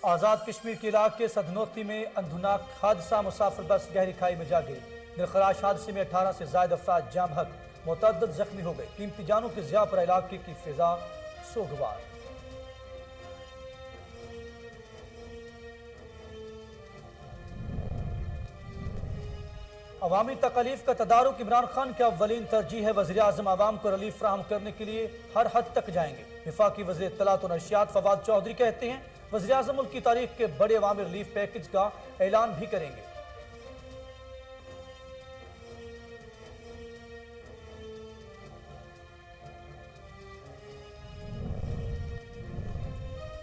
آزاد کشمیر کے علاقے سدنوتی میں اندھناک حادثہ، مسافر بس گہری کھائی میں جا گری۔ دلخراش حادثے میں 18 سے زائد افراد جاں بحق، متعدد زخمی ہو گئے۔ قیمتی جانوں کے ضیاع پر علاقے کی فضا سوگوار۔ عوامی تکالیف کا تدارک عمران خان کی اولین ترجیح ہے۔ وزیراعظم عوام کو ریلیف فراہم کرنے کے لیے ہر حد تک جائیں گے۔ وفاقی وزیر اطلاعات و نشریات فواد چودھری کہتے ہیں وزیراعظم ملک کی تاریخ کے بڑے عوامی ریلیف پیکج کا اعلان بھی کریں گے۔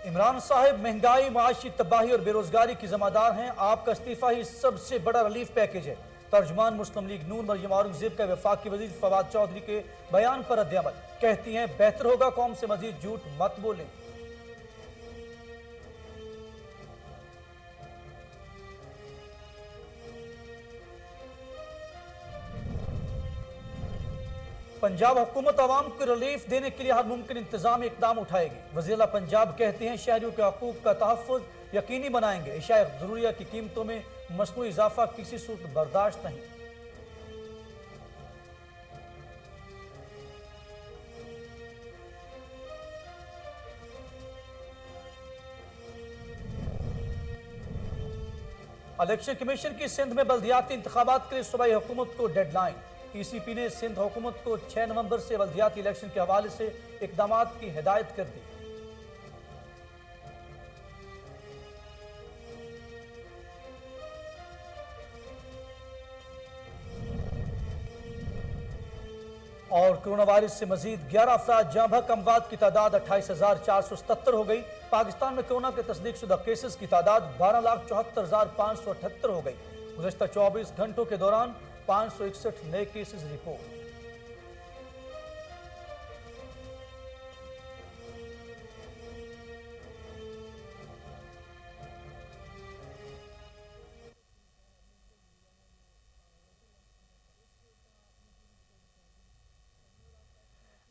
عمران صاحب مہنگائی، معاشی تباہی اور بے روزگاری کی ذمہ دار ہیں۔ آپ کا استعفیٰ ہی سب سے بڑا ریلیف پیکج ہے۔ ترجمان مسلم لیگ نون مریم اورنگزیب کا وفاقی وزیر فواد چودھری کے بیان پر رد عمل، کہتی ہیں بہتر ہوگا قوم سے مزید جھوٹ مت بولیں۔ پنجاب حکومت عوام کو ریلیف دینے کے لیے ہر ممکن انتظامی اقدام اٹھائے گی۔ وزیر اعلیٰ پنجاب کہتے ہیں شہریوں کے حقوق کا تحفظ یقینی بنائیں گے۔ اشیاء ضروریہ کی قیمتوں میں مصنوعی اضافہ کسی صورت برداشت نہیں۔ الیکشن کمیشن کی سندھ میں بلدیاتی انتخابات کے لیے صوبائی حکومت کو ڈیڈ لائن۔ ای سی پی نے سندھ حکومت کو 6 نومبر سے بلدیاتی الیکشن کے حوالے سے اقدامات کی ہدایت کر دی۔ اور کرونا وائرس سے مزید 11 افراد جاں بحق، اموات کی تعداد 28,477 ہو گئی۔ پاکستان میں کرونا کے تصدیق شدہ کیسز کی تعداد 12,74,578 ہو گئی۔ گزشتہ 24 گھنٹوں کے دوران 561 نئے کیسز رپورٹ۔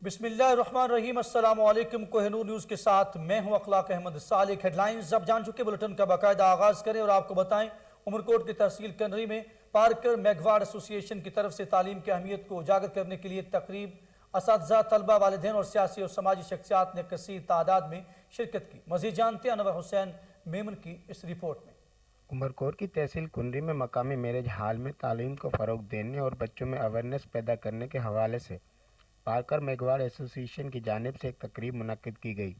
بسم اللہ الرحمن الرحیم، السلام علیکم۔ کوہ نور نیوز کے ساتھ میں ہوں اخلاق احمد صالح۔ ہیڈ لائنز اب جان چکے، بلٹن کا باقاعدہ آغاز کریں اور آپ کو بتائیں عمرکوٹ کی تحصیل کنری میں پارکر میگواڑ ایسوسی ایشن کی طرف سے تعلیم کی اہمیت کو اجاگر کرنے کے لیے تقریب، اساتذہ، طلبہ، والدین اور سیاسی اور سماجی شخصیات نے کثیر تعداد میں شرکت کی۔ مزید جانتے ہیں انور حسین میمن کی اس رپورٹ میں۔ عمرکوٹ کی تحصیل کنری میں مقامی میرج ہال میں تعلیم کو فروغ دینے اور بچوں میں اویئرنیس پیدا کرنے کے حوالے سے پارکر میگواڑ ایسوسی ایشن کی جانب سے ایک تقریب منعقد کی گئی۔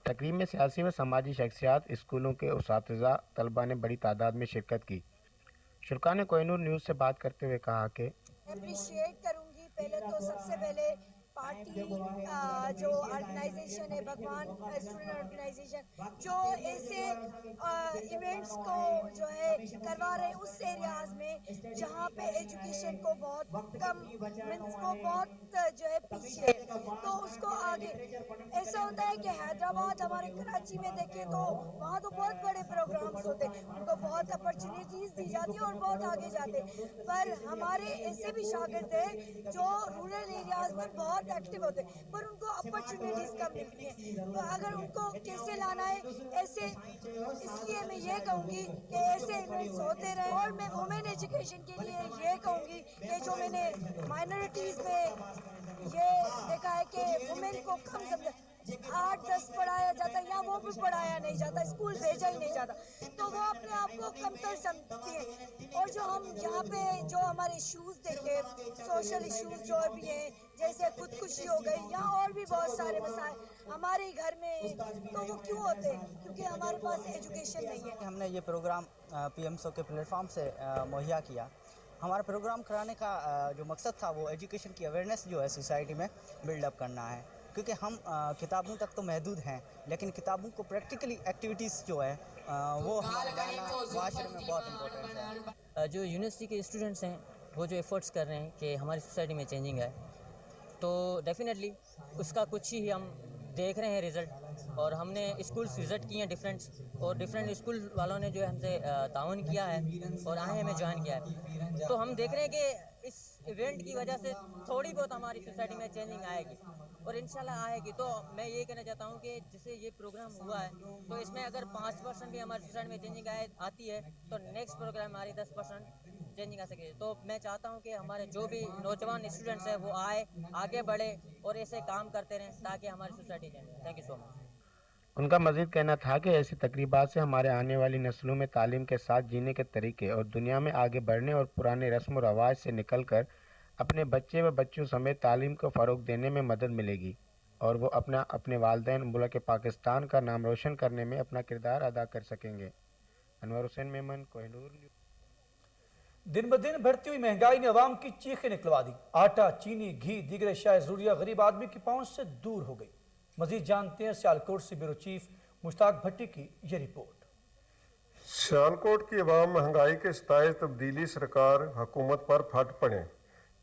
تقریب میں سیاسی و سماجی شخصیات، اسکولوں کے اساتذہ، طلباء نے بڑی تعداد میں شرکت کی۔ شرکا نے کوہ نور نیوز سے بات کرتے ہوئے کہا کہ اپریشیٹ کروں گی پہلے تو سب سے پہلے پارٹی جو آرگنائزیشن ہے بھگوان اسٹوڈنٹ آرگنائزیشن جو ایسے ایونٹس کو جو ہے کروا رہے ہیں اس ایریاز میں جہاں پہ ایجوکیشن کو بہت کم مینس کو بہت جو ہے پیچھے تو اس کو آگے ایسا ہوتا ہے کہ حیدرآباد ہمارے کراچی میں دیکھیں تو وہاں تو بہت بڑے پروگرامز ہوتے ہیں، ان کو بہت اپرچونیٹیز دی جاتی ہیں اور بہت آگے جاتے ہیں، پر ہمارے ایسے بھی شاگرد ہیں جو رورل ایریاز میں بہت ایکٹیو ہوتے ہیں پر ان کو اپرچونیٹیز کم ملتی ہیں۔ تو اگر ان کو کیسے لانا ہے ایسے، اس لیے میں یہ کہوں گی کہ ایسے ایونٹس ہوتے رہے۔ اور میں وومن ایجوکیشن کے لیے یہ کہوں گی کہ جو میں نے مائنورٹیز میں یہ دیکھا ہے کہ وومن کو کم سمجھا 8-10 پڑھایا جاتا ہے یا وہ بھی پڑھایا نہیں جاتا، اسکول بھیجا ہی نہیں جاتا، تو وہ اپنے آپ کو کمتر سمجھتی ہیں۔ اور جو ہم یہاں پہ جو ہمارے ایشوز دیکھے، سوشل ایشوز جو بھی ہیں جیسے خودکشی ہو گئی یا اور بھی بہت سارے مسائل ہمارے گھر میں، تو وہ کیوں ہوتے ہیں؟ کیونکہ ہمارے پاس ایجوکیشن نہیں ہے۔ ہم نے یہ پروگرام پی ایم سو کے پلیٹ فارم سے مہیا کیا۔ ہمارا پروگرام کرانے کا جو مقصد تھا وہ ایجوکیشن کی اویئرنیس جو ہے سوسائٹی میں بلڈ اپ کرنا ہے، کیونکہ ہم کتابوں تک تو محدود ہیں لیکن کتابوں کو پریکٹیکلی ایکٹیویٹیز جو ہے وہ ہمارے معاشرے میں بہت امپورٹنٹ ہے۔ جو یونیورسٹی کے اسٹوڈنٹس ہیں وہ جو ایفرٹس کر رہے ہیں کہ ہماری سوسائٹی میں چینجنگ ہے، تو ڈیفینیٹلی اس کا کچھ ہی ہم دیکھ رہے ہیں رزلٹ۔ اور ہم نے اسکولس وزٹ کیے ہیں ڈفرینٹ اسکول والوں نے جو ہے ہم سے تعاون کیا ہے اور آئے ہمیں جوائن کیا ہے، تو ہم دیکھ رہے ہیں کہ اس ایونٹ کی وجہ سے تھوڑی بہت ہماری سوسائٹی میں چینجنگ آئے گی۔ और इंशाल्लाह आएगी। तो मैं ये कहना चाहता हूँ कि जैसे ये प्रोग्राम हुआ है तो इसमें अगर 5% भी हमारी सोसाइटी में चेंजिंग आती है तो नेक्स्ट प्रोग्राम हमारी 10% चेंजिंग आ सके। तो मैं चाहता हूँ कि हमारे जो भी नौजवान स्टूडेंट्स हैं वो आए, आगे बढ़े और ऐसे काम करते रहें ताकि हमारी society change. Thank you so much. उनका मज़ीद कहना था कि ऐसी तकरीबात से हमारे आने वाली नस्लों में तालीम के साथ जीने के तरीके और दुनिया में आगे बढ़ने और पुराने रस्म व रवाज से निकलकर अपने बच्चे व बच्चों समेत तालीम को फ़रोग देने में मदद मिलेगी और वो अपने वालिदैन मुल्क पाकिस्तान का नाम रोशन करने में अपना किरदार अदा कर सकेंगे। अनवर हुसैन मेमन, कोहिनूर। दिन ब दिन बढ़ती हुई महंगाई ने अवाम की चीखें निकलवा दी। आटा, चीनी, घी, दीगर अशिया ज़रूरिया गरीब आदमी की पहुंच से दूर हो गई। मजीद जानते हैं सियालकोट से ब्यूरो चीफ मुश्ताक भट्टी की ये रिपोर्ट। सियालकोट की अवाम महंगाई के सताए तब्दीली सरकार हुकूमत पर फट पड़े।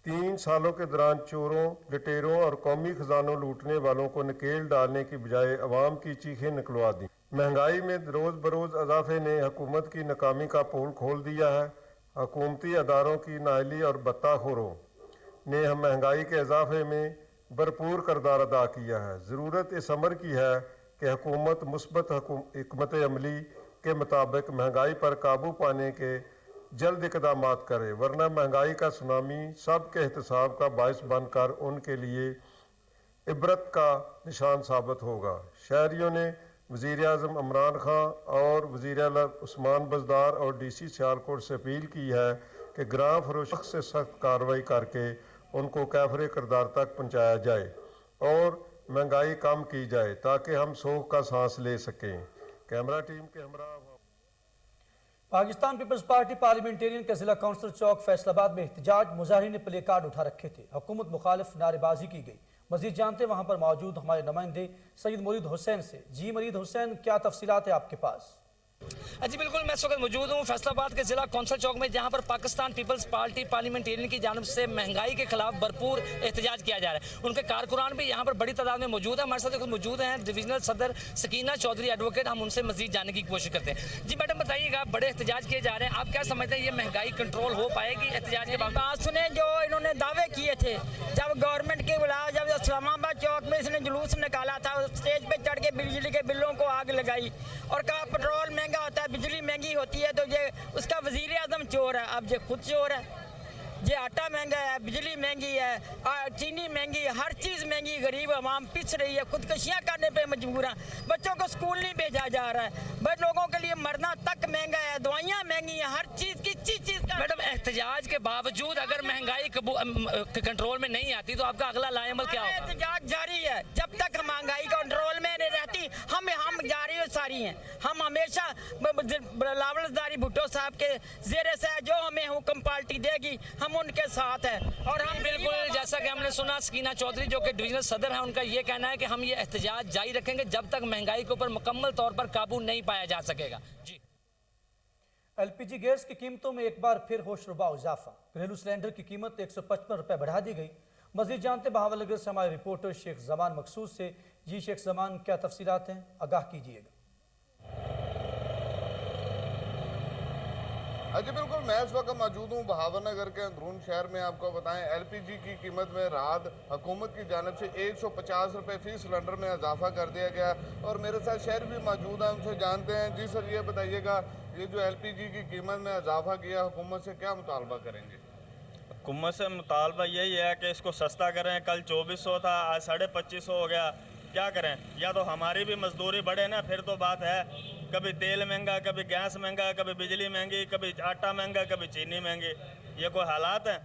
3 सालों के दौरान चोरों, लुटेरों और कौमी खजानों लूटने वालों को नकेल डालने की बजाय अवाम की चीखें निकलवा दी। महंगाई में रोज़ बरोज़ इजाफे ने हुकूमत की नाकामी का पोल खोल दिया है। हुकूमती अदारों की नाअहली और बत्ताखोरों ने हम महंगाई के इजाफे में भरपूर किरदार अदा किया है। ज़रूरत इस अमर की है कि हुकूमत मुस्बत हिकमत अमली के मुताबिक महंगाई पर काबू पाने के जल्द इक़दाम करे, वरना महंगाई का सुनामी सबके एहतसाब का बायस बनकर उनके लिए इबरत का निशान साबित होगा। शहरियों ने वज़ीर आज़म इमरान खान और वज़ीर आला उस्मान बज़दार और DC सियालकोट से अपील की है कि ग्राम फरोश से सख्त कार्रवाई करके उनको कैफरे किरदार तक पहुँचाया जाए और महंगाई कम की जाए ताकि हम सोख का सांस ले सकें। कैमरा टीम के हमरा पाकिस्तान पीपल्स पार्टी पार्लियामेंटेरियन के जिला काउंसिल चौक फैसलाबाद में एहतजाज मुजाहिरीन ने प्ले कार्ड उठा रखे थे। हुकूमत मुखालिफ नारेबाजी की गई। मजीद जानते वहां पर मौजूद हमारे नुमाइंदे सैयद मुरीद हुसैन से। जी मुरीद हुसैन, क्या तफसीलात है आपके पास? जी बिल्कुल, मैं इस वक्त मौजूद हूँ फैसलाबाद के जिला कौंसल चौक में, जहाँ पर पाकिस्तान पीपल्स पार्टी पार्लियामेंटेरियन की जानिब से महंगाई के खिलाफ भरपूर एहतजाज किया जा रहा है। उनके कारकुनान भी यहाँ पर बड़ी तादाद में मौजूद है। हमारे साथ मौजूद हैं डिविजनल सदर सकीना चौधरी एडवोकेट। हम उनसे मजीद जानने की कोशिश करते हैं। जी मैडम, बताइएगा, बड़े एहतजाज किए जा रहे हैं, आप क्या समझते हैं ये महंगाई कंट्रोल हो पाएगी एहतजाज के बाद? बात सुने, जो इन्होंने दावे किए थे जब गवर्नमेंट के बुलाया, जब इस्लामाबाद चौक में इसने जुलूस निकाला था, स्टेज पे चढ़ के बिजली के बिलों को आग लगाई और कहा पेट्रोल महंगा होता है, बिजली महंगी होती है, तो ये उसका वजीर आजम चोर है। अब ये खुद चोर है। ये आटा महंगा है, बिजली महंगी है, चीनी महंगी है, हर चीज़ महंगी। गरीब आवाम पिस रही है, खुदकशियाँ करने पे मजबूर हैं। बच्चों को स्कूल नहीं भेजा जा रहा है, बस लोगों के लिए मरना तक महंगा है, दवाइयाँ महंगी हैं, हर चीज़ किसी चीज़ का। मैडम, एहतजाज के बावजूद अगर महंगाई कंट्रोल में नहीं आती तो आपका अगला लाएमल क्या होगा? एहतजाज जारी है जब तक महंगाई कंट्रोल में नहीं रहती। हम जारी और सारी हैं। हम हमेशा लावलदारी भुट्टो साहब के ज़ेरे से जो हमें हुक्म पार्टी देगी हम उनके साथ हैं। और हम बिल्कुल, जैसा कि हमने सुना, सकीना चौधरी जो कि डिविजनल सदर हैं, उनका ये कहना है कि हम ये एहतजाज जारी रखेंगे जब तक महंगाई के ऊपर मुकम्मल तौर पर काबू नहीं पाया जा सकेगा। जी। LPG गैस की कीमतों में एक बार फिर होशरुबा इजाफा। घरेलू सिलेंडर की कीमत 155 रुपये बढ़ा दी गई। मजीद जानते बहावलनगर से हमारे रिपोर्टर शेख जमान मकसूद से। जी शेख जमान, क्या तफसीलात हैं, आगाह कीजिएगा। जी बिल्कुल, मैं इस वक्त मौजूद हूँ बहावलनगर के अंदरून शहर में। आपको बताएं, LPG की कीमत में रात हुकूमत की जानिब से 150 रुपये फ़ी सिलेंडर में इजाफा कर दिया गया और मेरे साथ शहर भी मौजूद हैं, उनसे जानते हैं। जी सर, ये बताइएगा, ये जो LPG की कीमत में इजाफा किया, हुकूमत से क्या मुतालबा करेंगे? हुकूमत से मुतालबा यही है कि इसको सस्ता करें। कल 2400 था, आज 2550 हो गया। क्या करें? या तो हमारी भी मजदूरी बढ़े ना, फिर तो बात है। कभी तेल महंगा, कभी गैस महंगा, कभी बिजली महंगी, कभी आटा महंगा, कभी चीनी महंगी। ये कोई हालात हैं?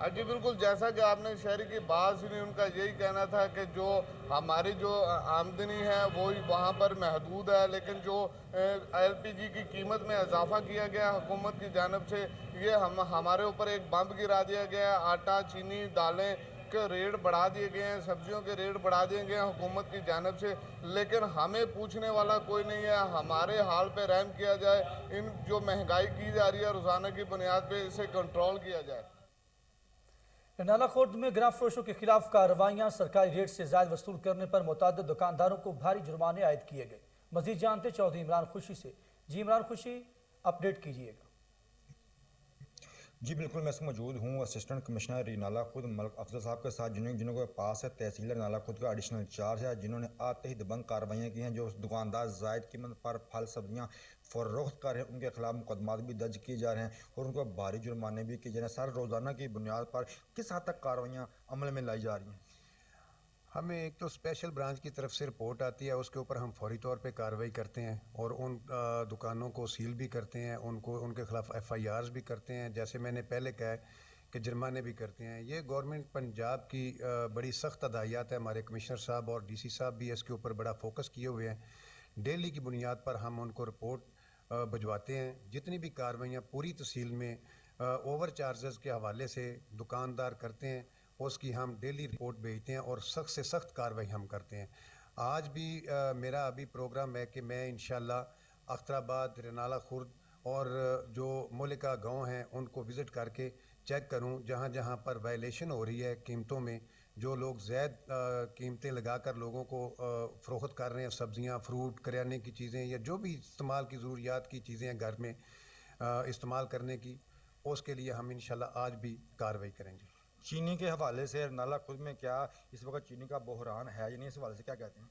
जी बिल्कुल, जैसा कि आपने शहरी की बात सुनी, उनका यही कहना था कि जो हमारी जो आमदनी है वो वहाँ पर महदूद है, लेकिन जो LPG की कीमत में इजाफा किया गया हुकूमत की जानिब से, ये हमारे ऊपर एक बम गिरा दिया गया। आटा, चीनी, दालें के रेट बढ़ा दिए गए हैं, सब्जियों के रेट बढ़ा दिए गए हैं हुकूमत की जानिब से, लेकिन हमें पूछने वाला कोई नहीं है। हमारे हाल पे रहम किया जाए, इन जो महंगाई की जा रही है रोज़ाना की बुनियाद पे, इसे कंट्रोल किया जाए। नाला खुर्द में ग्राम फरोशों के खिलाफ कार्रवाइयाँ। सरकारी रेट से ज़ायद वसूल करने पर मुतअद्दिद दुकानदारों को भारी जुर्माने आयद किए गए। मजीद जानते चौधरी इमरान खुशी से। जी इमरान खुशी, अपडेट कीजिएगा। जी बिल्कुल, मैं इसमें मौजूद हूँ असिस्टेंट कमिश्नर रिनाला खुद मलक अफजल साहब के साथ, जिन्हों के पास है तहसीलदार रिनाला खुद का एडिशनल चार्ज है, जिन्होंने आते ही दबंग कार्रवाइयाँ की हैं। जो दुकानदार जायद कीमत पर फल सब्जियाँ फरोख्त कर रहे हैं उनके खिलाफ मुकदमात भी दर्ज किए जा रहे हैं और उनको भारी जुर्माने भी किए जा रहे हैं। सर, रोज़ाना की बुनियाद पर किस हद तक कार्रवाइयाँ अमल में लाई जा रही हैं? हमें एक तो स्पेशल ब्रांच की तरफ से रिपोर्ट आती है, उसके ऊपर हम फौरी तौर पे कार्रवाई करते हैं और उन दुकानों को सील भी करते हैं, उनके खिलाफ FIRs भी करते हैं, जैसे मैंने पहले कहा है कि जुर्माने भी करते हैं। ये गवर्नमेंट पंजाब की बड़ी सख्त हदायत है। हमारे कमिश्नर साहब और DC साहब भी इसके ऊपर बड़ा फोकस किए हुए हैं। डेली की बुनियाद पर हम उनको रिपोर्ट भिजवाते हैं। जितनी भी कार्रवाइयाँ पूरी तहसील में ओवर चार्जेस के हवाले से दुकानदार करते हैं, उसकी हम डेली रिपोर्ट भेजते हैं और सख्त से सख्त कार्रवाई हम करते हैं। आज भी मेरा अभी प्रोग्राम है कि मैं इंशाल्लाह अख्तराबाद, रिनाला खुर्द और जो मलिका गांव हैं उनको विज़िट करके चेक करूं जहां जहां पर वायलेशन हो रही है कीमतों में, जो लोग ज़ायद कीमतें लगाकर लोगों को फ़रोख्त कर रहे हैं, सब्ज़ियां, फ्रूट, करियाने की चीज़ें या जो भी इस्तेमाल की ज़रूरियात की चीज़ें हैं घर में इस्तेमाल करने की, उसके लिए हम इंशाल्लाह आज भी कार्रवाई करेंगे। चीनी के हवाले से रिनाला खुद में क्या इस वक्त चीनी का बहरान है या नहीं, इस हवाले से क्या कहते हैं?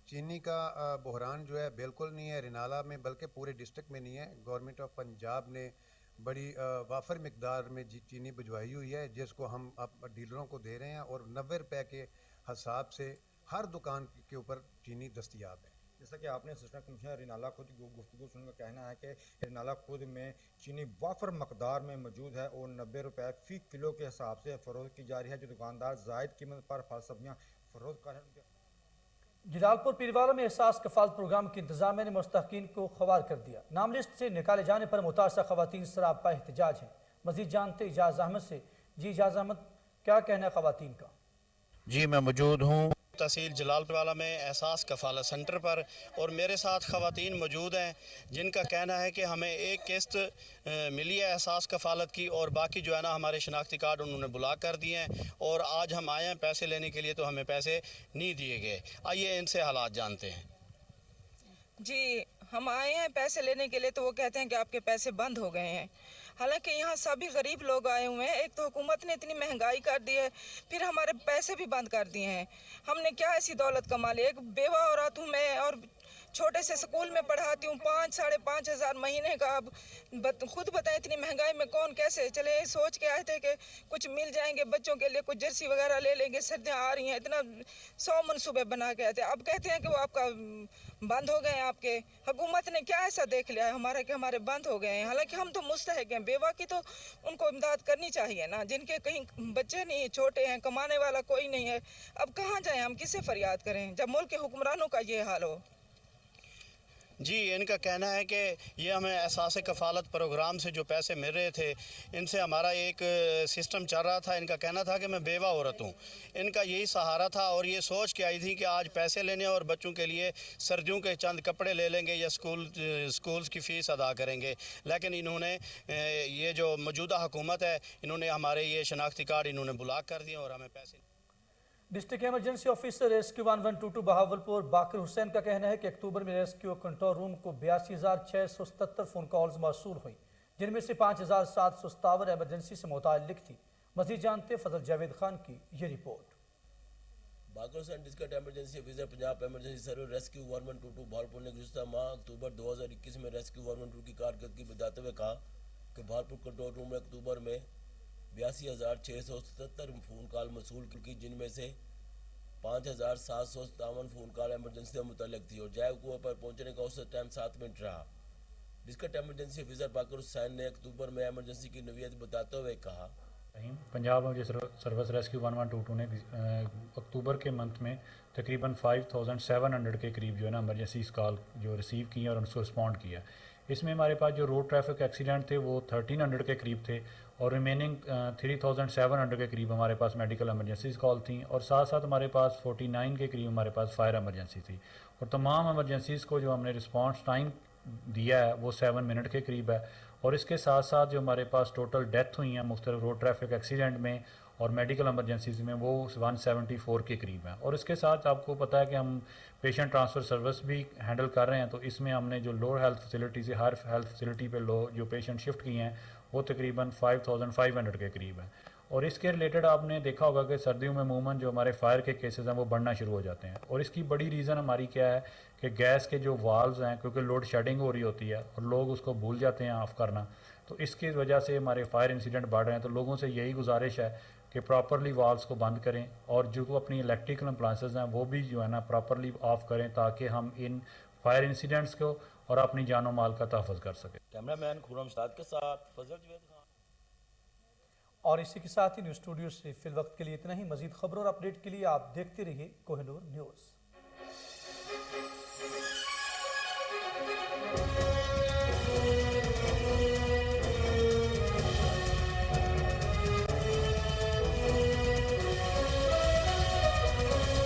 चीनी का बहरान जो है बिल्कुल नहीं है रिनाला में, बल्कि पूरे डिस्ट्रिक्ट में नहीं है। गवर्नमेंट ऑफ पंजाब ने बड़ी वाफर मिकदार में चीनी भिजवाई हुई है, जिसको हम अब डीलरों को दे रहे हैं और 90 रुपये के हिसाब से हर दुकान के ऊपर चीनी दस्तयाब है। जैसा कि आपने असिस्टेंट कमिश्नर रिनाला खुद की गुफ्तगू सुनकर कहना है कि रिनाला खुद में चीनी वाफर मकदार में मौजूद है और 90 रुपये फ़ी किलो के हिसाब से फ़रोख्त की जा रही है। जो दुकानदार जायद कीमत पर फल सब्जियाँ फ़रोख्त कर रहे हैं। जलालपुर पीरवाला में एहसास कफालत प्रोग्राम की इंतजामिया ने मुस्तहकीन को खवार कर दिया। नाम लिस्ट से निकाले जाने पर मुतासरा खवातीन सरापा एहतजाज हैं। मजीद जानते इजाज़ अहमद से। जी इजाज़ अहमद, क्या कहना है खवातीन का? जी मैं मौजूद हूँ तहसील जलालपुर में एहसास कफालत सेंटर पर और मेरे साथ ख़वातीन मौजूद हैं जिनका कहना है कि हमें एक किस्त मिली है एहसास कफालत की और बाकी जो है ना हमारे शनाख्ती कार्ड उन्होंने ब्लॉक कर दिए हैं और आज हम आए हैं पैसे लेने के लिए तो हमें पैसे नहीं दिए गए। आइए इनसे हालात जानते हैं। जी हम आए हैं पैसे लेने के लिए तो वो कहते हैं कि आपके पैसे बंद हो गए हैं। हालांकि यहाँ सभी गरीब लोग आए हुए हैं। एक तो हुकूमत ने इतनी महंगाई कर दी है, फिर हमारे पैसे भी बंद कर दिए हैं। हमने क्या ऐसी दौलत कमा ली? एक बेवा औरत हूँ मैं और छोटे से स्कूल में पढ़ाती हूँ। 5-5.5 हज़ार महीने का। अब खुद बताएं इतनी महंगाई में कौन कैसे चले। सोच के आए थे कि कुछ मिल जाएंगे बच्चों के लिए, कुछ जर्सी वगैरह ले लेंगे, सर्दियाँ आ रही हैं, इतना 100 मनसूबे बना के आए थे। अब कहते हैं कि वो आपका बंद हो गए हैं। आपके हुकूमत ने क्या ऐसा देख लिया है हमारा कि हमारे बंद हो गए हैं? हालांकि हम तो मुस्तहक हैं। बेवा की तो उनको इमदाद करनी चाहिए ना, जिनके कहीं बच्चे नहीं, छोटे हैं, कमाने वाला कोई नहीं है। अब कहाँ जाएं हम, किससे फरियाद करें जब मुल्क के हुक्मरानों का ये हाल हो? जी इनका कहना है कि ये हमें एहसास कफ़ालत प्रोग्राम से जो पैसे मिल रहे थे इनसे हमारा एक सिस्टम चल रहा था। इनका कहना था कि मैं बेवा औरत हूँ, इनका यही सहारा था और ये सोच के आई थी कि आज पैसे लेने और बच्चों के लिए सर्दियों के चंद कपड़े ले लेंगे या स्कूल्स की फ़ीस अदा करेंगे। लेकिन इन्होंने ये जो मौजूदा हुकूमत है इन्होंने हमारे ये शनाख्ती कार्ड इन्होंने ब्लॉक कर दिए और हमें पैसे। District emergency officer rescue 1122 Bahawalpur Baqar Hussain का कहना है कि अक्टूबर में रेस्क्यू कंट्रोल रूम को 82,677 फ़ोन कॉल्स मौसूल हुई, जिनमें से 5,757 एमरजेंसी से मुताल्लिक थी। मज़ीद जानते फजल जावेद खान की ये report. Baqar Hussain district emergency officer Punjab emergency service rescue 1122 Bahawalpur ने गुज़श्ता माह अक्टूबर 2021 में रेस्क्यू 1122 की कारकर्दगी बताते हुए कहा कि बहावलपुर कंट्रोल रूम में अक्टूबर में 82,677 फ़ोन कॉल मौसूल की, जिनमें से 5,757 फ़ोन कॉल एमरजेंसी से मुतल्लिक थी और जाए कुआं पर पहुंचने का औसत टाइम 7 मिनट रहा। डिस्ट्रिक्ट इमरजेंसी ऑफिसर बाकर हुसैन ने अक्टूबर में एमरजेंसी की नवीयत बताते हुए कहा, पंजाब सर्विस रेस्क्यू 1122 ने अक्टूबर के मंथ में तकरीबन 5,700 के करीब जो है ना इमरजेंसी कॉल जो रिसीव की और उनको रिस्पॉन्ड किया। इसमें हमारे पास जो रोड ट्रैफिक एक्सीडेंट थे वो 1,300 के करीब थे और रिमेनिंग 3,700 के करीब हमारे पास मेडिकल इमरजेंसीज कॉल थी और साथ साथ हमारे पास 49 के करीब हमारे पास फायर इमरजेंसी थी और तमाम इमरजेंसीज़ को जो हमने रिस्पांस टाइम दिया है वो 7 मिनट के करीब है। और इसके साथ साथ जो हमारे पास टोटल डेथ हुई हैं मुख्तलिफ रोड ट्रैफिक एक्सीडेंट में اور میڈیکل ایمرجنسیز میں وہ 174 کے قریب ہیں. اور اس کے ساتھ آپ کو پتہ ہے کہ ہم پیشنٹ ٹرانسفر سروس بھی ہینڈل کر رہے ہیں. تو اس میں ہم نے جو لوور ہیلتھ فیسلٹی سے ہر ہیلتھ فیسلٹی پہ جو پیشنٹ شفٹ کیے ہیں وہ تقریباً 5500 کے قریب ہیں. اور اس کے ریلیٹڈ آپ نے دیکھا ہوگا کہ سردیوں میں عموماً جو ہمارے فائر کے کیسز ہیں وہ بڑھنا شروع ہو جاتے ہیں. اور اس کی بڑی ریزن ہماری کیا ہے کہ گیس کے جو والز ہیں کیونکہ لوڈ شیڈنگ ہو رہی ہوتی ہے اور لوگ اس کو بھول جاتے ہیں آف کرنا, تو اس کی وجہ سے ہمارے فائر انسیڈنٹ بڑھ رہے ہیں. تو لوگوں سے یہی گزارش ہے کہ پراپرلی والز کو بند کریں اور جو اپنی الیکٹریکل اپلائنسز ہیں وہ بھی جو ہے نا پراپرلی آف کریں تاکہ ہم ان فائر انسیڈنٹس کو اور اپنی جان و مال کا تحفظ کر سکیں. کیمرہ مین خورم شاد کے ساتھ فضل جوید خان. اور اسی کے ساتھ ہی نیوز اسٹوڈیو سے فی الوقت کے لیے اتنا ہی. مزید خبروں اور اپڈیٹ کے لیے آپ دیکھتے رہیے کوہ نور نیوز.